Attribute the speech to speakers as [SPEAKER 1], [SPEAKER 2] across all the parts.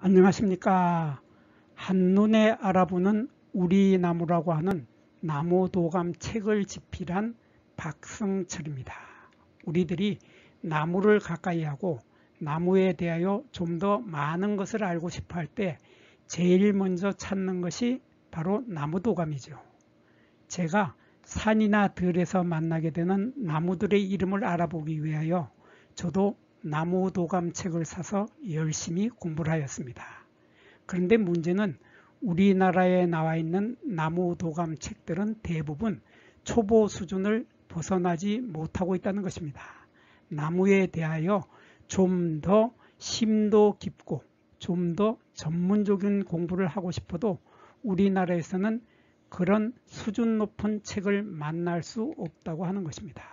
[SPEAKER 1] 안녕하십니까. 한눈에 알아보는 우리 나무라고 하는 나무도감 책을 집필한 박성철입니다. 우리들이 나무를 가까이 하고 나무에 대하여 좀 더 많은 것을 알고 싶어 할 때 제일 먼저 찾는 것이 바로 나무도감이죠. 제가 산이나 들에서 만나게 되는 나무들의 이름을 알아보기 위하여 저도 나무도감 책을 사서 열심히 공부를 하였습니다. 그런데 문제는 우리나라에 나와 있는 나무도감 책들은 대부분 초보 수준을 벗어나지 못하고 있다는 것입니다. 나무에 대하여 좀 더 심도 깊고 좀 더 전문적인 공부를 하고 싶어도 우리나라에서는 그런 수준 높은 책을 만날 수 없다고 하는 것입니다.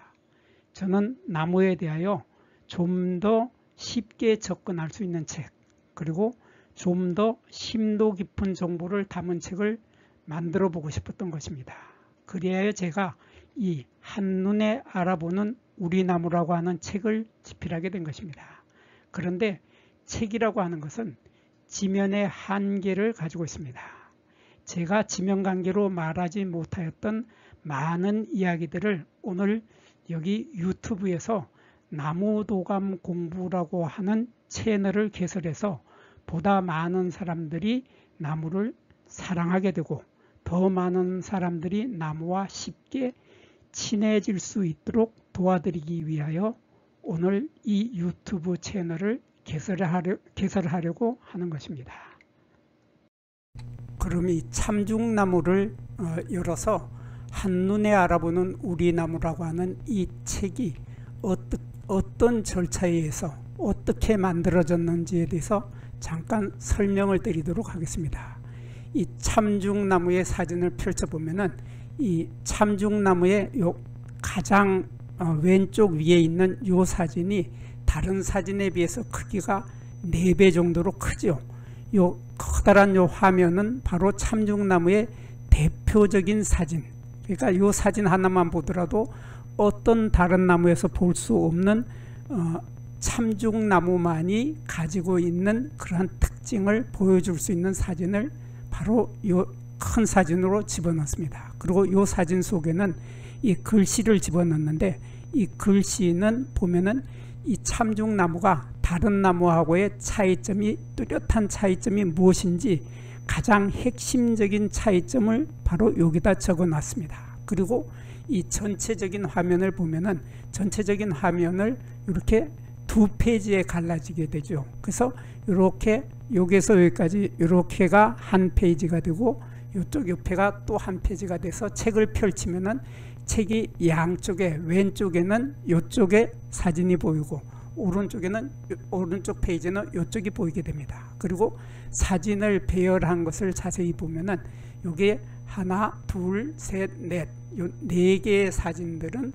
[SPEAKER 1] 저는 나무에 대하여 좀 더 쉽게 접근할 수 있는 책, 그리고 좀 더 심도 깊은 정보를 담은 책을 만들어 보고 싶었던 것입니다. 그리하여 제가 이 한눈에 알아보는 우리 나무라고 하는 책을 집필하게 된 것입니다. 그런데 책이라고 하는 것은 지면의 한계를 가지고 있습니다. 제가 지면 관계로 말하지 못하였던 많은 이야기들을 오늘 여기 유튜브에서 나무도감 공부라고 하는 채널을 개설해서 보다 많은 사람들이 나무를 사랑하게 되고 더 많은 사람들이 나무와 쉽게 친해질 수 있도록 도와드리기 위하여 오늘 이 유튜브 채널을 개설하려고 하는 것입니다. 그럼 이 참중나무를 열어서 한눈에 알아보는 우리 나무라고 하는 이 책이 어떤 절차에 의해서 어떻게 만들어졌는지에 대해서 잠깐 설명을 드리도록 하겠습니다. 이 참중나무의 사진을 펼쳐보면은 이 참중나무의 요 가장 왼쪽 위에 있는 요 사진이 다른 사진에 비해서 크기가 4배 정도로 크죠. 요 커다란 요 화면은 바로 참중나무의 대표적인 사진. 그러니까 요 사진 하나만 보더라도 어떤 다른 나무에서 볼 수 없는 참중나무만이 가지고 있는 그러한 특징을 보여줄 수 있는 사진을 바로 요 큰 사진으로 집어넣습니다. 그리고 요 사진 속에는 이 글씨를 집어넣는데 이 글씨는 보면은 이 참중나무가 다른 나무하고의 차이점이 뚜렷한 차이점이 무엇인지 가장 핵심적인 차이점을 바로 여기다 적어 놨습니다. 그리고 이 전체적인 화면을 보면은 전체적인 화면을 이렇게 2페이지에 갈라지게 되죠. 그래서 이렇게 여기서 여기까지 이렇게가 한 페이지가 되고 이쪽 옆에가 또 한 페이지가 돼서 책을 펼치면은 책이 양쪽에 왼쪽에는 이쪽에 사진이 보이고 오른쪽에는 오른쪽 페이지는 이쪽이 보이게 됩니다. 그리고 사진을 배열한 것을 자세히 보면은 여기에 하나, 둘, 셋, 넷, 요 4개의 사진들은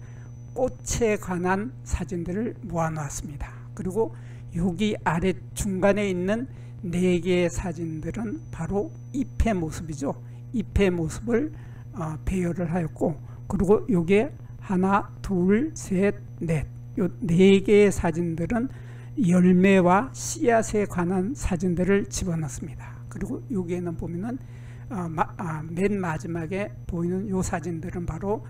[SPEAKER 1] 꽃에 관한 사진들을 모아놓았습니다. 그리고 여기 아래 중간에 있는 4개의 사진들은 바로 잎의 모습이죠. 잎의 모습을 배열을 하였고, 그리고 여기에 하나, 둘, 셋, 넷, 요 4개의 사진들은 열매와 씨앗에 관한 사진들을 집어넣습니다. 그리고 여기에는 보면은 맨 마지막에 보이는 요 사진들은 바로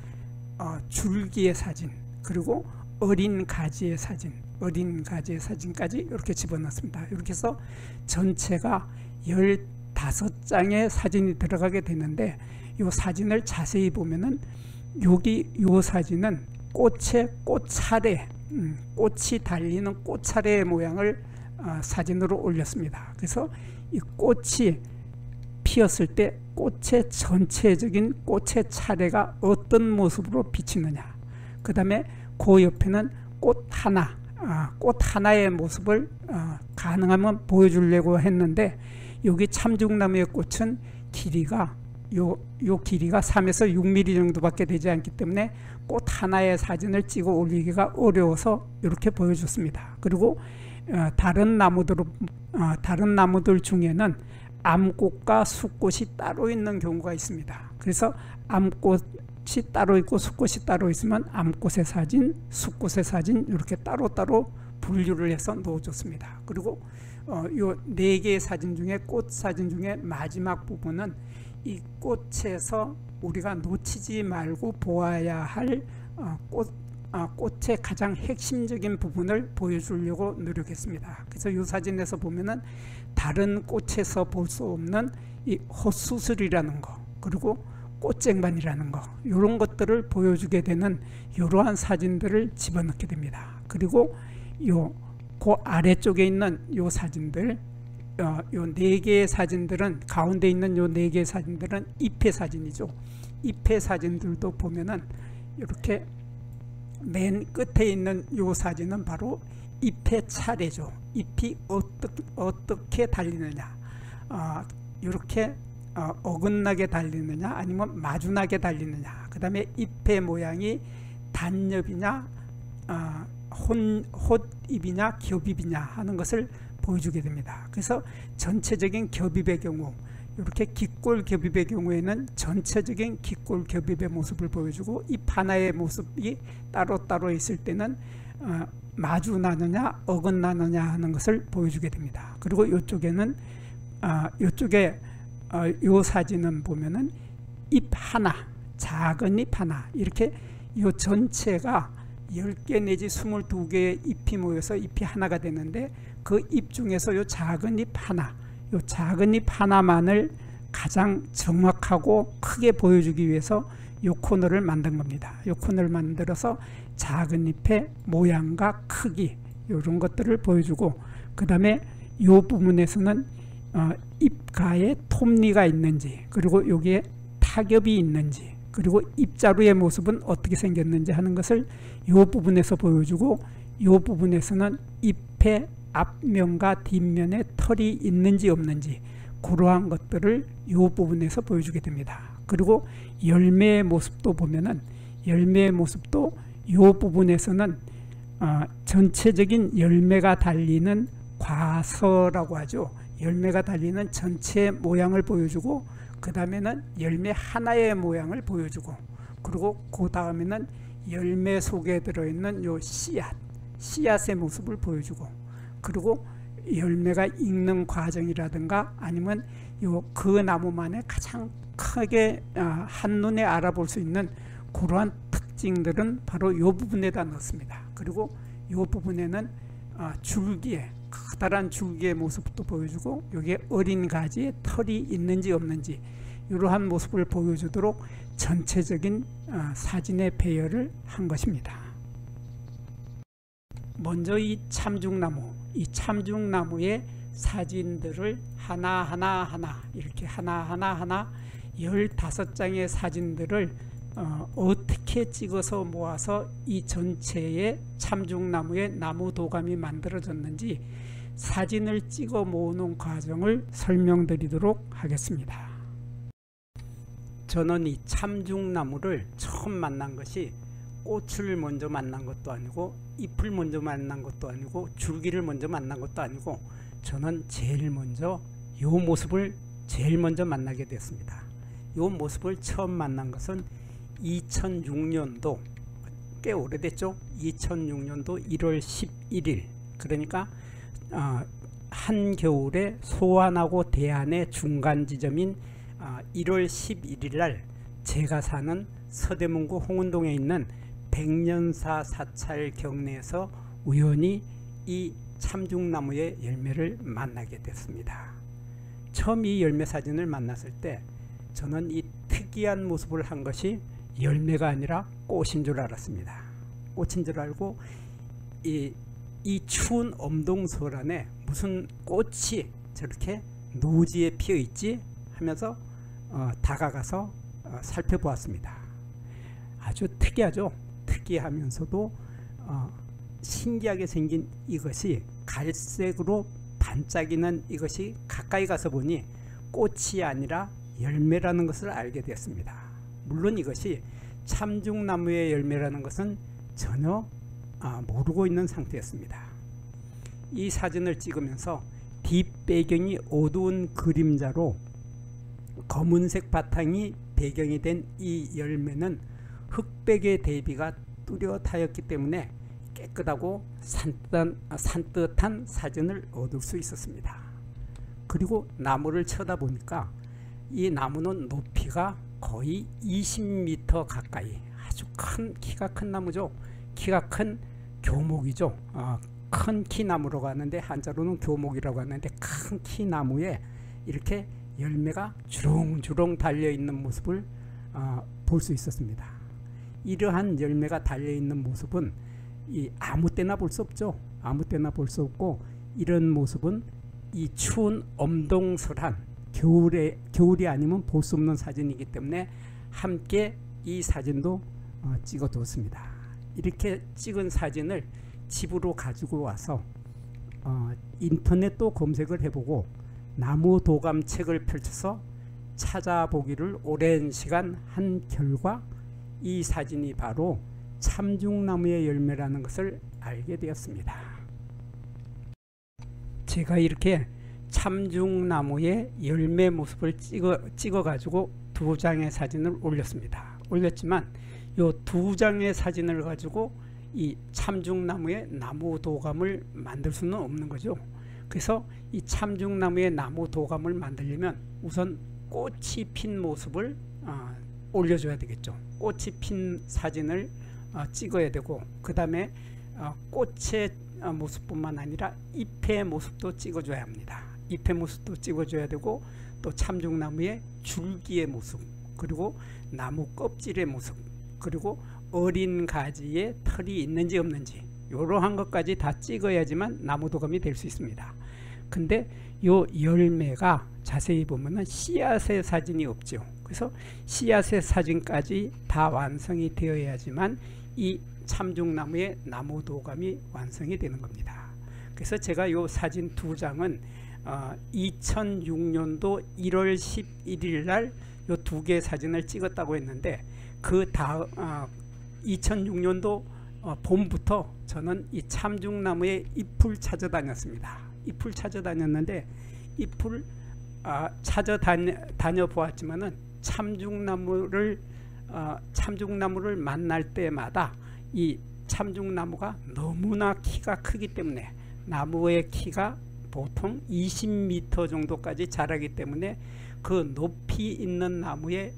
[SPEAKER 1] 줄기의 사진, 그리고 어린 가지의 사진, 어린 가지의 사진까지 이렇게 집어넣습니다. 이렇게 해서 전체가 15장의 사진이 들어가게 되는데 요 사진을 자세히 보면은 여기 요 사진은 꽃차례, 꽃이 달리는 꽃차례 모양을 사진으로 올렸습니다. 그래서 이 꽃이 피었을 때 꽃의 전체적인 꽃의 차례가 어떤 모습으로 비치느냐, 그 다음에 그 옆에는 꽃 하나의 모습을 가능하면 보여주려고 했는데 여기 참중나무의 꽃은 길이가 요 길이가 3에서 6mm 정도밖에 되지 않기 때문에 꽃 하나의 사진을 찍어 올리기가 어려워서 이렇게 보여줬습니다. 그리고 다른 나무들 중에는 암꽃과 숫꽃이 따로 있는 경우가 있습니다. 그래서 암꽃이 따로 있고 숫꽃이 따로 있으면 암꽃의 사진, 숫꽃의 사진 이렇게 따로따로 분류를 해서 넣어줬습니다. 그리고 요 4개의 사진 중에 꽃 사진 중에 마지막 부분은 이 꽃에서 우리가 놓치지 말고 보아야 할 꽃의 가장 핵심적인 부분을 보여주려고 노력했습니다. 그래서 이 사진에서 보면은 다른 꽃에서 볼 수 없는 이 헛수술이라는 거, 그리고 꽃쟁반이라는 거, 이런 것들을 보여주게 되는 이러한 사진들을 집어넣게 됩니다. 그리고 그 아래쪽에 있는 요 사진들, 요 4개의 사진들은, 가운데 있는 요 4개의 사진들은 잎의 사진이죠. 잎의 사진들도 보면은 이렇게 맨 끝에 있는 요 사진은 바로 잎의 차례죠. 잎이 어떻게 달리느냐, 이렇게 어긋나게 달리느냐 아니면 마주나게 달리느냐, 그 다음에 잎의 모양이 단엽이냐 혼잎이냐 겹잎이냐 하는 것을 보여주게 됩니다. 그래서 전체적인 겹잎의 경우, 이렇게 깃골 겹잎의 경우에는 전체적인 깃골 겹잎의 모습을 보여주고, 잎 하나의 모습이 따로따로 있을 때는 마주 나느냐 어긋나느냐 하는 것을 보여주게 됩니다. 그리고 이쪽에는 이쪽에 요 사진은 보면은 잎 하나, 작은 잎 하나, 이렇게 요 전체가 10개 내지 22개의 잎이 모여서 잎이 하나가 되는데, 그 잎 중에서 요 작은 잎 하나, 요 작은 잎 하나만을 가장 정확하고 크게 보여주기 위해서 요 코너를 만든 겁니다. 요 코너를 만들어서 작은 잎의 모양과 크기, 이런 것들을 보여주고, 그 다음에 요 부분에서는 잎가에 톱니가 있는지, 그리고 여기에 타겹이 있는지, 그리고 잎자루의 모습은 어떻게 생겼는지 하는 것을 이 부분에서 보여주고, 이 부분에서는 잎의 앞면과 뒷면에 털이 있는지 없는지, 그러한 것들을 이 부분에서 보여주게 됩니다. 그리고 열매의 모습도 보면은, 열매의 모습도 이 부분에서는 전체적인 열매가 달리는 과서라고 하죠. 열매가 달리는 전체 모양을 보여주고, 그 다음에는 열매 하나의 모양을 보여주고, 그리고 그 다음에는 열매 속에 들어있는 요 씨앗의 모습을 보여주고, 그리고 열매가 익는 과정이라든가 아니면 그 나무만의 가장 크게 한눈에 알아볼 수 있는 그러한 특징들은 바로 이 부분에다 넣습니다. 그리고 이 부분에는 줄기에, 커다란 줄기의 모습도 보여주고, 여기에 어린 가지에 털이 있는지 없는지 이러한 모습을 보여주도록 전체적인 사진의 배열을 한 것입니다. 먼저 이 참중나무, 이 참중나무의 사진들을 하나하나 이렇게 하나하나 15장의 사진들을 어떻게 찍어서 모아서 이 전체의 참중나무의 나무 도감이 만들어졌는지 사진을 찍어 모으는 과정을 설명드리도록 하겠습니다. 저는 이 참중나무를 처음 만난 것이 꽃을 먼저 만난 것도 아니고, 잎을 먼저 만난 것도 아니고, 줄기를 먼저 만난 것도 아니고, 저는 제일 먼저 이 모습을 제일 먼저 만나게 됐습니다. 이 모습을 처음 만난 것은 2006년도, 꽤 오래됐죠. 2006년도 1월 11일, 그러니까 한겨울에 소안하고 대안의 중간 지점인 1월 11일 날 제가 사는 서대문구 홍은동에 있는 백년사 사찰 경내에서 우연히 이 참중나무의 열매를 만나게 됐습니다. 처음 이 열매 사진을 만났을 때 저는 이 특이한 모습을 한 것이 열매가 아니라 꽃인 줄 알았습니다. 꽃인 줄 알고 이 추운 엄동설안에 무슨 꽃이 저렇게 노지에 피어 있지 하면서 다가가서 살펴보았습니다. 아주 특이하죠. 특이하면서도 신기하게 생긴 이것이, 갈색으로 반짝이는 이것이 가까이 가서 보니 꽃이 아니라 열매라는 것을 알게 되었습니다. 물론 이것이 참중나무의 열매라는 것은 전혀 모르고 있는 상태였습니다. 이 사진을 찍으면서 뒷배경이 어두운 그림자로 검은색 바탕이 배경이 된 이 열매는 흑백의 대비가 뚜렷하였기 때문에 깨끗하고 산뜻한 사진을 얻을 수 있었습니다. 그리고 나무를 쳐다보니까 이 나무는 높이가 거의 20m 가까이, 아주 키가 큰 나무죠. 키가 큰 교목이죠. 큰 키나무라고 하는데 한자로는 교목이라고 하는데, 큰 키나무에 이렇게 열매가 주렁주렁 달려있는 모습을 볼 수 있었습니다. 이러한 열매가 달려있는 모습은 아무 때나 볼 수 없죠. 아무 때나 볼 수 없고, 이런 모습은 이 추운 엄동설한 겨울이 아니면 볼 수 없는 사진이기 때문에 함께 이 사진도 찍어 두었습니다. 이렇게 찍은 사진을 집으로 가지고 와서 인터넷도 검색을 해보고 나무 도감책을 펼쳐서 찾아보기를 오랜 시간 한 결과 이 사진이 바로 참중나무의 열매라는 것을 알게 되었습니다. 제가 이렇게 참중나무의 열매 모습을 찍어 가지고 2장의 사진을 올렸지만 이 2장의 사진을 가지고 이 참중나무의 나무 도감을 만들 수는 없는 거죠. 그래서 이 참중나무의 나무 도감을 만들려면 우선 꽃이 핀 모습을 올려줘야 되겠죠. 꽃이 핀 사진을 찍어야 되고, 그 다음에 꽃의 모습뿐만 아니라 잎의 모습도 찍어줘야 합니다. 잎의 모습도 찍어줘야 되고, 또 참중나무의 줄기의 모습, 그리고 나무 껍질의 모습, 그리고 어린 가지에 털이 있는지 없는지, 이러한 것까지 다 찍어야지만 나무 도감이 될 수 있습니다. 근데 요 열매가 자세히 보면은 씨앗의 사진이 없죠. 그래서 씨앗의 사진까지 다 완성이 되어야지만 이 참중나무의 나무 도감이 완성이 되는 겁니다. 그래서 제가 요 사진 2장은 2006년도 1월 11일 날 요 2개의 사진을 찍었다고 했는데, 그 다음 2006년도 봄부터 저는 이 참중나무의 잎을 찾아다녔습니다. 잎을 찾아다녔는데, 잎을 찾아다녀 보았지만은 참중나무를 만날 때마다 이 참중나무가 너무나 키가 크기 때문에, 나무의 키가 보통 20m 정도까지 자라기 때문에 그 높이 있는 나무의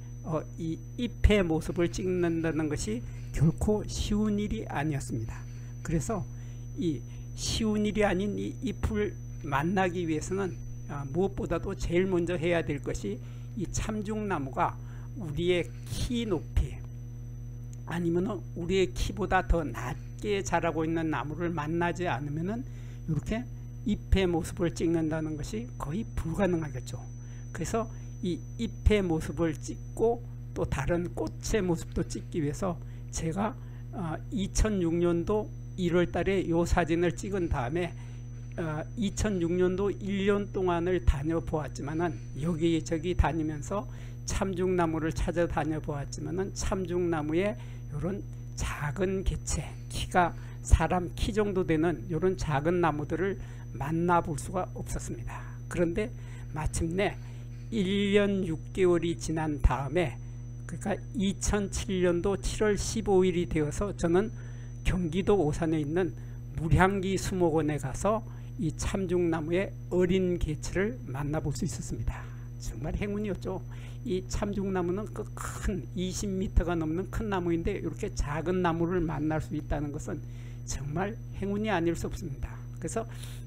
[SPEAKER 1] 이 잎의 모습을 찍는다는 것이 결코 쉬운 일이 아니었습니다. 그래서 이 쉬운 일이 아닌 이 잎을 만나기 위해서는 무엇보다도 제일 먼저 해야 될 것이, 이 참중나무가 우리의 키 높이 아니면 우리의 키보다 더 낮게 자라고 있는 나무를 만나지 않으면은 이렇게 잎의 모습을 찍는다는 것이 거의 불가능하겠죠. 그래서 이 잎의 모습을 찍고 또 다른 꽃의 모습도 찍기 위해서 제가 2006년도 1월 달에 이 사진을 찍은 다음에 2006년도 1년 동안을 다녀보았지만은, 여기저기 다니면서 참중나무를 찾아다녀 보았지만은 참중나무의 이런 작은 개체, 키가 사람 키 정도 되는 이런 작은 나무들을 만나볼 수가 없었습니다. 그런데 마침내 1년 6개월이 지난 다음에, 그러니까 2007년도 7월 15일이 되어서 저는 경기도 오산에 있는 물향기 수목원에 가서 이 참중나무의 어린 개체를 만나볼 수 있었습니다. 정말 행운이었죠. 이 참중나무는 그 큰 20m가 넘는 큰 나무인데 이렇게 작은 나무를 만날 수 있다는 것은 정말 행운이 아닐 수 없습니다. 그래서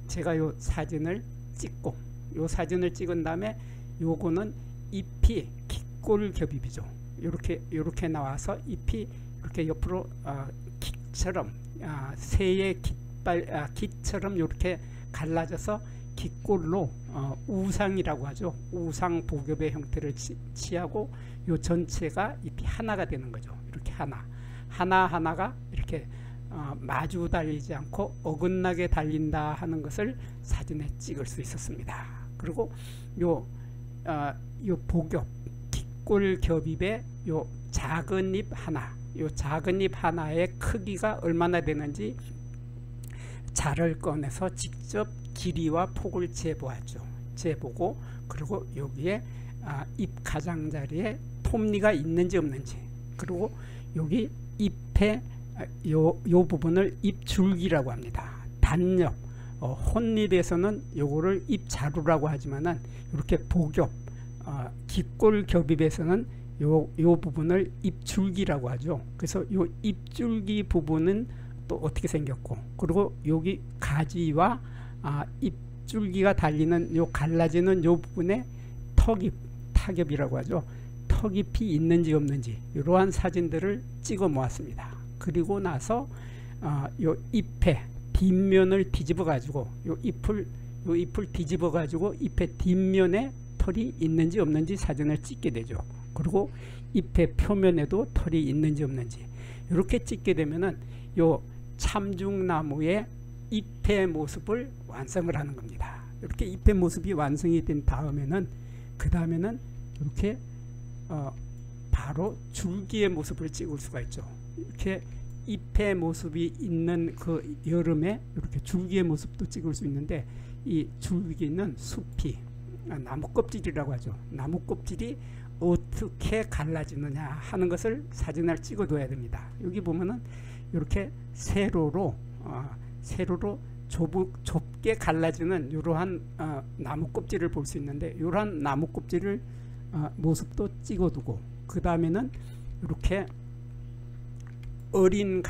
[SPEAKER 1] 제가 요 사진을 찍고, 요 사진을 찍은 다음에 요거는 잎이 깃골겹이죠. 이렇게 나와서 잎이 이렇게 옆으로 깃처럼, 새의 깃처럼 이렇게 갈라져서 깃골로 우상이라고 하죠. 우상 보겹의 형태를 취하고 요 전체가 잎이 하나가 되는 거죠. 이렇게 하나하나가 이렇게 마주 달리지 않고 어긋나게 달린다 하는 것을 사진에 찍을 수 있었습니다. 그리고 요 보겹, 깃골 겹잎의 요 작은 잎 하나, 요 작은 잎 하나의 크기가 얼마나 되는지 자를 꺼내서 직접 길이와 폭을 재보고, 그리고 여기에 잎 가장자리에 톱니가 있는지 없는지, 그리고 여기 잎의 요 부분을 잎줄기라고 합니다. 단엽, 혼잎에서는 요거를 잎자루라고 하지만은 이렇게 복엽, 깃골겹잎에서는 요 부분을 잎줄기라고 하죠. 그래서 요 잎줄기 부분은 또 어떻게 생겼고, 그리고 여기 가지와 잎줄기가 달리는 요 갈라지는 요 부분에 턱잎, 타겹이라고 하죠. 턱잎이 있는지 없는지 이러한 사진들을 찍어 모았습니다. 그리고 나서 요 잎의 뒷면을 뒤집어 가지고 요 잎을 뒤집어 가지고 잎의 뒷면에 털이 있는지 없는지 사진을 찍게 되죠. 그리고 잎의 표면에도 털이 있는지 없는지 이렇게 찍게 되면은 요 참중나무의 잎의 모습을 완성을 하는 겁니다. 이렇게 잎의 모습이 완성이 된 다음에는 이렇게 바로 줄기의 모습을 찍을 수가 있죠. 이렇게 잎의 모습이 있는 그 여름에 이렇게 줄기의 모습도 찍을 수 있는데, 이 줄기는 숲이 나무 껍질이라고 하죠. 나무 껍질이 어떻게 갈라지느냐 하는 것을 사진을 찍어둬야 됩니다. 여기 보면은 이렇게 세로로 좁게 갈라지는 이러한 나무 껍질을 볼 수 있는데, 이러한 나무 껍질을 모습도 찍어두고, 그 다음에는 이렇게 어린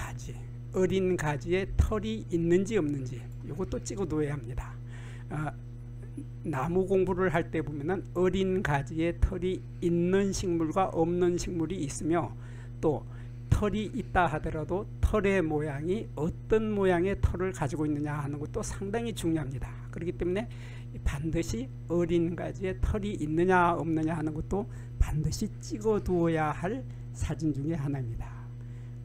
[SPEAKER 1] 가지에 털이 있는지 없는지 이것도 찍어둬야 합니다. 나무 공부를 할 때 보면은 어린 가지에 털이 있는 식물과 없는 식물이 있으며, 또 털이 있다 하더라도 털의 모양이 어떤 모양의 털을 가지고 있느냐 하는 것도 상당히 중요합니다. 그렇기 때문에 반드시 어린 가지에 털이 있느냐 없느냐 하는 것도 반드시 찍어 두어야 할 사진 중에 하나입니다.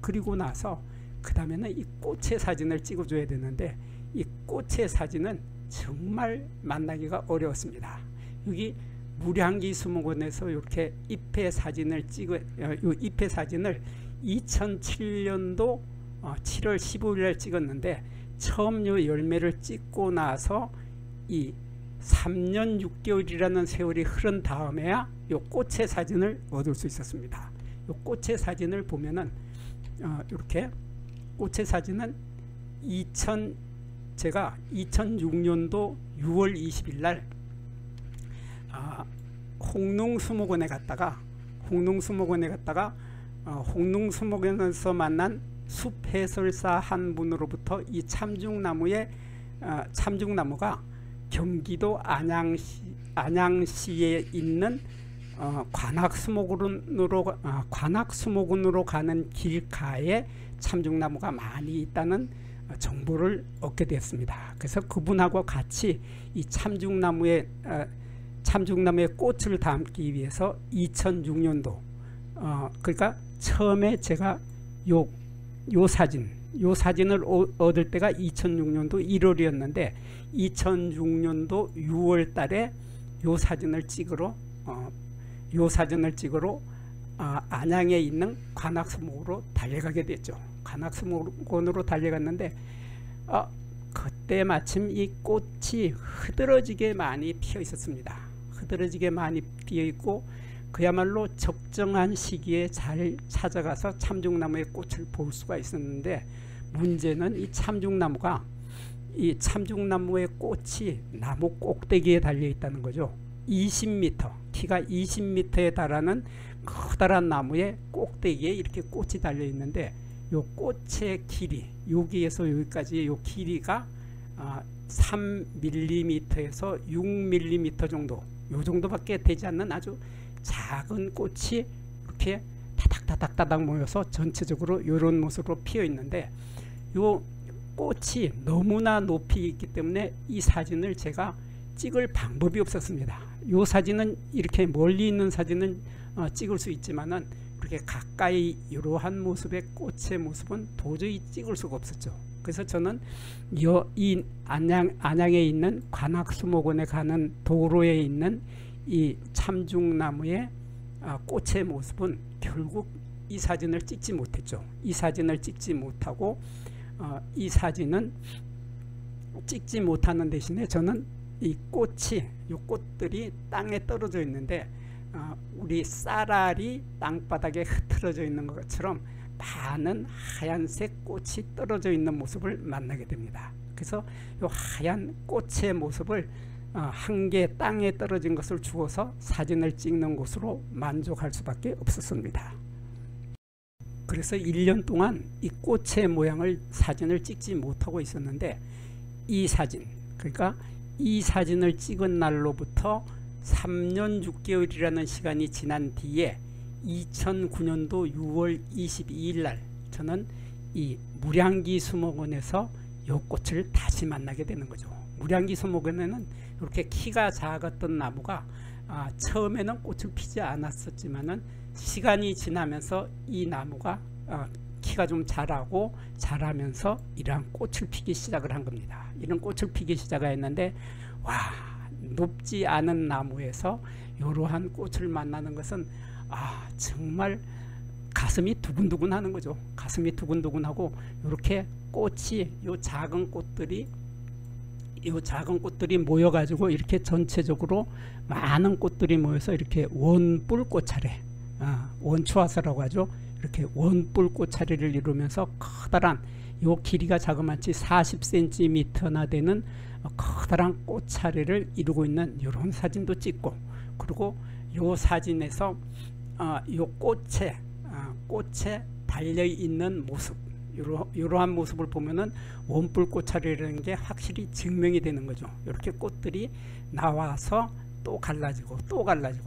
[SPEAKER 1] 그리고 나서 그 다음에는 이 꽃의 사진을 찍어 줘야 되는데, 이 꽃의 사진은 정말 만나기가 어려웠습니다. 여기 무량기 수목원에서 이렇게 잎의 사진을 잎의 사진을 2007년도 7월 15일에 찍었는데, 처음 요 열매를 찍고 나서 이 3년 6개월이라는 세월이 흐른 다음에야 요 꽃의 사진을 얻을 수 있었습니다. 요 꽃의 사진을 보면은 이렇게 꽃의 사진은 제가 2006년도 6월 20일 날 홍농수목원에 갔다가 홍농수목원에서 만난 숲해설사 한 분으로부터 이 참중나무가 경기도 안양시에 있는 관악수목원으로 가는 길가에 참중나무가 많이 있다는 정보를 얻게 되었습니다. 그래서 그분하고 같이 이 참중나무의 꽃을 담기 위해서 2006년도 그러니까 처음에 제가 요 사진을 얻을 때가 2006년도 1월이었는데 2006년도 6월 달에 요 사진을 찍으러 안양에 있는 관악수목으로 달려가게 됐죠. 관악수목원으로 달려갔는데 그때 마침 이 꽃이 흐드러지게 많이 피어 있었습니다. 흐드러지게 많이 피어 있고 그야말로 적정한 시기에 잘 찾아가서 참중나무의 꽃을 볼 수가 있었는데, 문제는 이 참중나무의 꽃이 나무 꼭대기에 달려 있다는 거죠. 20m, 키가 20m에 달하는 커다란 나무의 꼭대기에 이렇게 꽃이 달려 있는데, 요 꽃의 길이, 여기에서 여기까지의 요 길이가 3mm에서 6mm 정도, 요 정도밖에 되지 않는 아주 작은 꽃이 이렇게 다닥다닥 모여서 전체적으로 이런 모습으로 피어 있는데, 요 꽃이 너무나 높이 있기 때문에 이 사진을 제가 찍을 방법이 없었습니다. 요 사진은 이렇게 멀리 있는 사진은 찍을 수 있지만은 그렇게 가까이 이러한 모습의 꽃의 모습은 도저히 찍을 수가 없었죠. 그래서 저는 이 안양에 있는 관악수목원에 가는 도로에 있는 이 참중나무의 꽃의 모습은 결국 이 사진을 찍지 못했죠. 이 사진을 찍지 못하고 이 사진은 찍지 못하는 대신에 저는 이 꽃들이 땅에 떨어져 있는데 우리 쌀알이 땅바닥에 흐트러져 있는 것처럼 많은 하얀색 꽃이 떨어져 있는 모습을 만나게 됩니다. 그래서 이 하얀 꽃의 모습을 한 개 땅에 떨어진 것을 주어서 사진을 찍는 것으로 만족할 수밖에 없었습니다. 그래서 1년 동안 이 꽃의 모양을 사진을 찍지 못하고 있었는데, 이 사진, 그러니까 이 사진을 찍은 날로부터 3년 6개월이라는 시간이 지난 뒤에 2009년도 6월 22일 날 저는 이 무량기 수목원에서 이 꽃을 다시 만나게 되는 거죠. 무량기 수목원에는 이렇게 키가 작았던 나무가 처음에는 꽃을 피지 않았었지만은 시간이 지나면서 이 나무가 키가 좀 자라면서 이러한 꽃을 피기 시작을 한 겁니다. 이런 꽃을 피기 시작했는데, 와, 높지 않은 나무에서 이러한 꽃을 만나는 것은 정말 가슴이 두근두근 하는 거죠. 가슴이 두근두근하고, 이렇게 꽃이 요 작은 꽃들이 모여가지고 이렇게 전체적으로 많은 꽃들이 모여서 이렇게 원뿔 꽃차례, 원추화사라고 하죠. 이렇게 원뿔 꽃차례를 이루면서 커다란, 요 길이가 자그마치 40cm나 되는 커다란 꽃차례를 이루고 있는 이런 사진도 찍고, 그리고 요 사진에서 요 꽃에 달려있는 모습, 이러한 모습을 보면은 원뿔 꽃차례라는 게 확실히 증명이 되는 거죠. 이렇게 꽃들이 나와서 또 갈라지고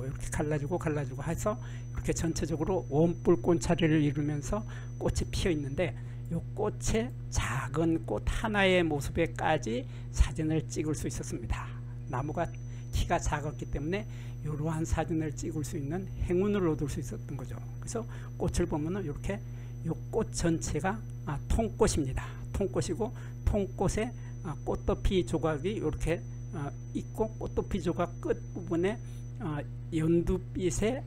[SPEAKER 1] 이렇게 갈라지고 해서 이렇게 전체적으로 원뿔 꽃차례를 이루면서 꽃이 피어 있는데, 이 꽃의 작은 꽃 하나의 모습에까지 사진을 찍을 수 있었습니다. 나무가 키가 작았기 때문에 이러한 사진을 찍을 수 있는 행운을 얻을 수 있었던 거죠. 그래서 꽃을 보면은 이렇게 이 꽃 전체가 통꽃입니다. 통꽃이고, 통꽃에 꽃덮이 조각이 이렇게 있고, 꽃덮이 조각 끝부분에 연두빛의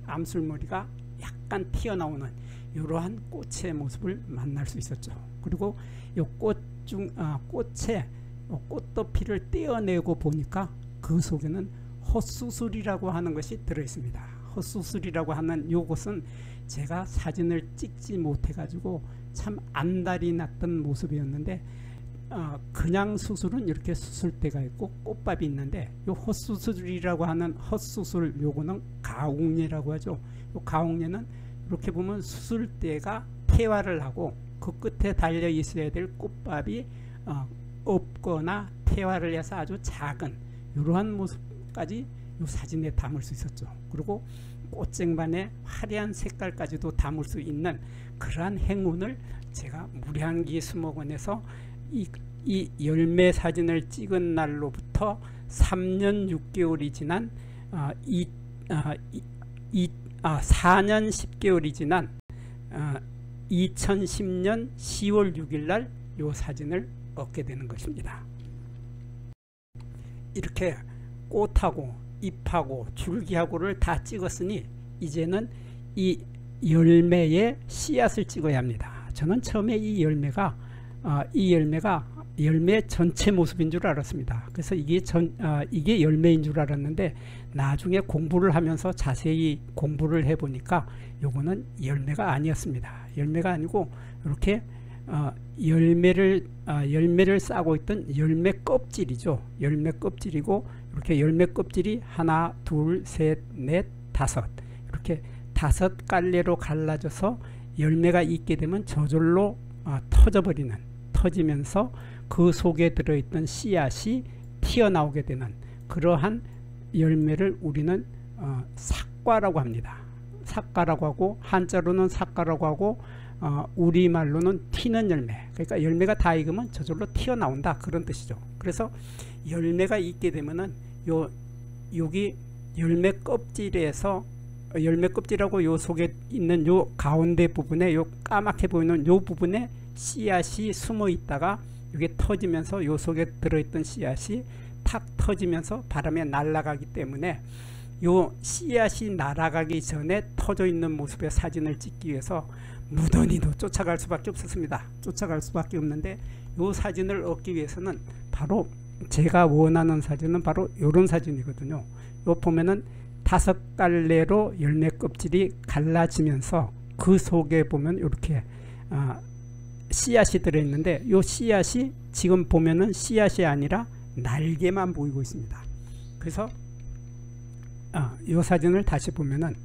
[SPEAKER 1] 암술머리가 약간 튀어나오는 이러한 꽃의 모습을 만날 수 있었죠. 그리고 이 꽃의 꽃덮이를 떼어내고 보니까 그 속에는 헛수술이라고 하는 것이 들어있습니다. 헛수술이라고 하는 요것은 제가 사진을 찍지 못해 가지고 참 안달이 났던 모습이었는데, 그냥 수술은 이렇게 수술대가 있고 꽃밥이 있는데, 요 헛수술이라고 하는 헛수술, 요거는 가옥례라고 하죠. 요 가옥례는 이렇게 보면 수술대가 퇴화를 하고 그 끝에 달려 있어야 될 꽃밥이 없거나 퇴화를 해서 아주 작은 이러한 모습까지 이 사진에 담을 수 있었죠. 그리고 꽃쟁반의 화려한 색깔까지도 담을 수 있는 그러한 행운을 제가 무량기 수목원에서 이 열매 사진을 찍은 날로부터 3년 6개월이 지난 4년 10개월이 지난 2010년 10월 6일 날 이 사진을 얻게 되는 것입니다. 이렇게 꽃하고 잎하고 줄기하고를 다 찍었으니 이제는 이 열매의 씨앗을 찍어야 합니다. 저는 처음에 이 열매가 열매 전체 모습인 줄 알았습니다. 그래서 이게 열매인 줄 알았는데, 나중에 공부를 하면서 자세히 공부를 해보니까 요거는 열매가 아니었습니다. 열매가 아니고 이렇게 열매를 싸고 있던 열매 껍질이죠. 열매 껍질이고, 이렇게 열매 껍질이 하나, 둘, 셋, 넷, 다섯, 이렇게 5갈래로 갈라져서 열매가 있게 되면 저절로 터지면서 그 속에 들어있던 씨앗이 튀어나오게 되는 그러한 열매를 우리는 삭과라고 합니다. 삭과라고 하고, 한자로는 삭과라고 하고, 우리말로는 튀는 열매, 그러니까 열매가 다 익으면 저절로 튀어나온다, 그런 뜻이죠. 그래서 열매가 있게 되면은 여기 열매 껍질에서, 열매 껍질하고 요 속에 있는 요 가운데 부분에, 요 까맣게 보이는 요 부분에 씨앗이 숨어 있다가 이게 터지면서 요 속에 들어있던 씨앗이 탁 터지면서 바람에 날아가기 때문에, 요 씨앗이 날아가기 전에 터져 있는 모습의 사진을 찍기 위해서 무던히도 쫓아갈 수밖에 없었습니다. 쫓아갈 수밖에 없는데, 요 사진을 얻기 위해서는 바로 제가 원하는 사진은 바로 요런 사진이거든요. 요 보면은 5갈래로 열매 껍질이 갈라지면서 그 속에 보면 이렇게 씨앗이 들어있는데 이 씨앗이 지금 보면은 씨앗이 아니라 날개만 보이고 있습니다. 그래서 이 사진을 다시 보면은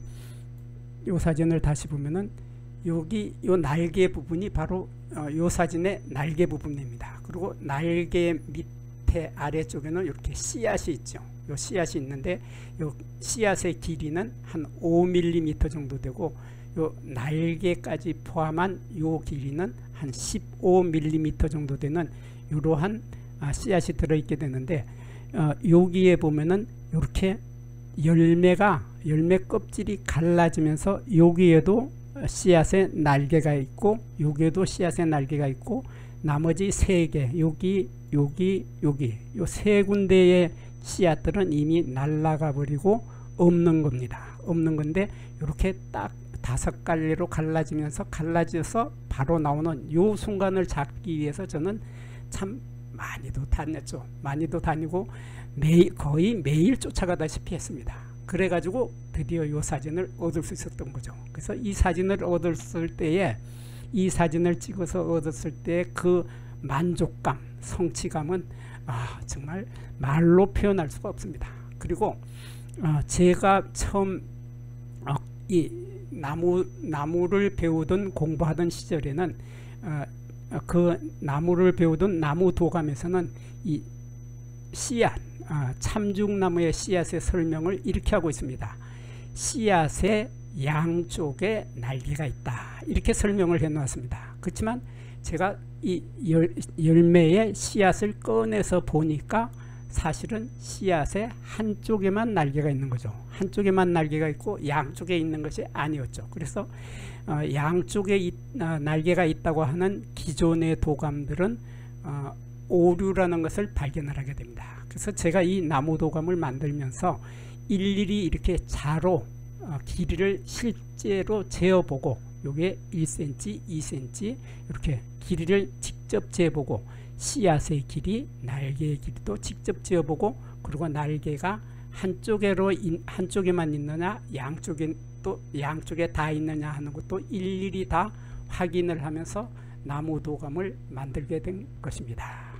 [SPEAKER 1] 여기 이 날개 부분이 바로 이 사진의 날개 부분입니다. 그리고 날개 밑에 아래쪽에는 이렇게 씨앗이 있죠. 이 씨앗이 있는데 이 씨앗의 길이는 한 5mm 정도 되고 요 날개까지 포함한 요 길이는 한 15mm 정도 되는 이러한 씨앗이 들어있게 되는데 여기에 보면은 이렇게 열매 껍질이 갈라지면서 여기에도 씨앗의 날개가 있고 여기에도 씨앗의 날개가 있고 나머지 3개 여기 요 3 군데의 씨앗들은 이미 날아가 버리고 없는 겁니다. 없는 건데 이렇게 딱 5갈래로 갈라져서 바로 나오는 요 순간을 잡기 위해서 저는 참 많이도 다녔죠. 많이도 다니고 거의 매일 쫓아가다시피 했습니다. 그래가지고 드디어 이 사진을 얻을 수 있었던 거죠. 그래서 이 사진을 얻었을 때에 이 사진을 찍어서 얻었을 때 그 만족감, 성취감은 정말 말로 표현할 수가 없습니다. 그리고 제가 처음 이 나무를 배우던 공부하던 시절에는 그 나무를 배우던 나무 도감에서는 이 씨앗 참중나무의 씨앗의 설명을 이렇게 하고 있습니다. 씨앗의 양쪽에 날개가 있다 이렇게 설명을 해 놓았습니다. 그렇지만 제가 이 열매의 씨앗을 꺼내서 보니까 사실은 씨앗의 한쪽에만 날개가 있는 거죠. 한쪽에만 날개가 있고 양쪽에 있는 것이 아니었죠. 그래서 양쪽에 날개가 있다고 하는 기존의 도감들은 오류라는 것을 발견을 하게 됩니다. 그래서 제가 이 나무 도감을 만들면서 일일이 이렇게 자로 길이를 실제로 재어보고 요게 1cm, 2cm 이렇게 길이를 직접 재보고 씨앗의 길이, 날개의 길이도 직접 재어보고 그리고 날개가 한쪽에만 있느냐 양쪽에 다 있느냐 하는 것도 일일이 다 확인을 하면서 나무 도감을 만들게 된 것입니다.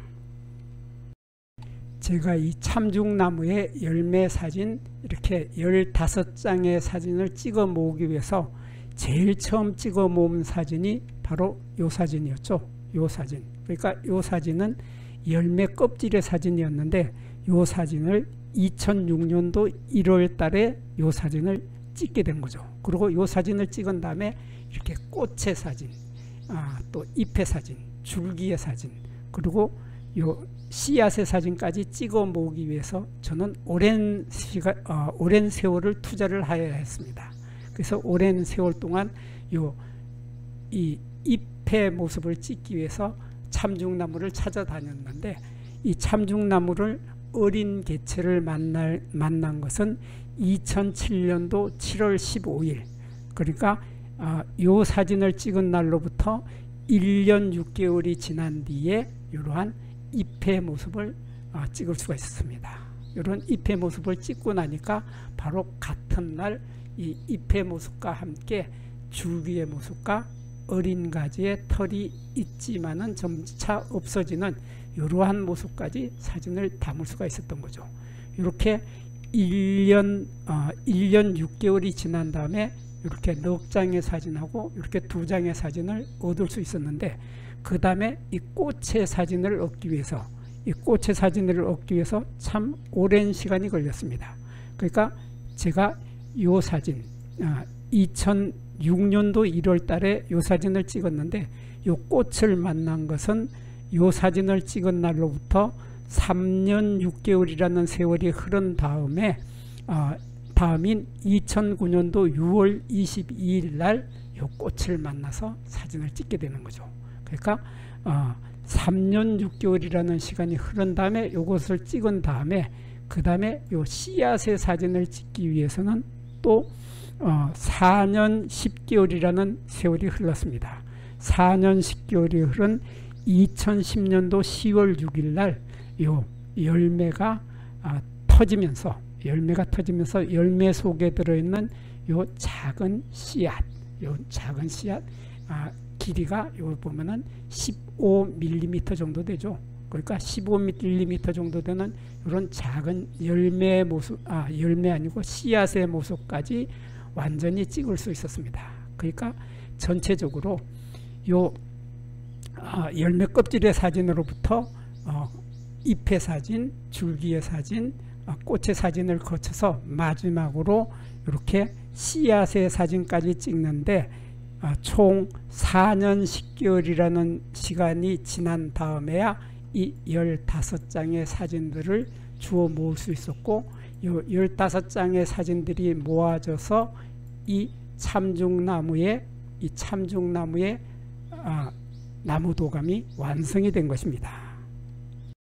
[SPEAKER 1] 제가 이 참중나무의 열매 사진 이렇게 15장의 사진을 찍어 모으기 위해서 제일 처음 찍어 모은 사진이 바로 이 사진이었죠. 이 사진. 그러니까 이 사진은 열매 껍질의 사진이었는데 이 사진을 2006년도 1월 달에 이 사진을 찍게 된 거죠. 그리고 이 사진을 찍은 다음에 이렇게 꽃의 사진, 또 잎의 사진, 줄기의 사진, 그리고 요 씨앗의 사진까지 찍어 모으기 위해서 저는 오랜 세월을 투자를 해야 했습니다. 그래서 오랜 세월 동안 이 잎의 모습을 찍기 위해서 참중나무를 찾아다녔는데 이 참중나무를 어린 개체를 만난 것은 2007년도 7월 15일 그러니까 이 사진을 찍은 날로부터 1년 6개월이 지난 뒤에 이러한 잎의 모습을 찍을 수가 있었습니다. 이런 잎의 모습을 찍고 나니까 바로 같은 날 이 잎의 모습과 함께 줄기의 모습과 어린 가지의 털이 있지만은 점차 없어지는 이러한 모습까지 사진을 담을 수가 있었던 거죠. 이렇게 1년 6개월이 지난 다음에 이렇게 넉 장의 사진하고 이렇게 2장의 사진을 얻을 수 있었는데 그 다음에 이 꽃의 사진을 얻기 위해서 참 오랜 시간이 걸렸습니다. 그러니까 제가 이 사진 2006년도 1월 달에 이 사진을 찍었는데 이 꽃을 만난 것은 이 사진을 찍은 날로부터 3년 6개월이라는 세월이 흐른 다음에 다음인 2009년도 6월 22일 날 이 꽃을 만나서 사진을 찍게 되는 거죠. 그러니까 3년 6개월이라는 시간이 흐른 다음에 이것을 찍은 다음에 그 다음에 이 씨앗의 사진을 찍기 위해서는 또 4년 10개월이라는 세월이 흘렀습니다. 4년 10개월이 흐른 2010년도 10월 6일 날 이 열매가 터지면서 열매 속에 들어있는 이 작은 씨앗 요 작은 씨앗 길이가 요 보면은 15mm 정도 되죠. 그러니까 15mm 정도 되는 이런 작은 열매의 모습, 열매 아니고 씨앗의 모습까지 완전히 찍을 수 있었습니다. 그러니까 전체적으로 요 열매 껍질의 사진으로부터 잎의 사진, 줄기의 사진, 꽃의 사진을 거쳐서 마지막으로 이렇게 씨앗의 사진까지 찍는데 총 4년 10개월이라는 시간이 지난 다음에야 이 15장의 사진들을 주워 모을 수 있었고, 이 15장의 사진들이 모아져서 이 참중나무의 나무도감이 완성이 된 것입니다.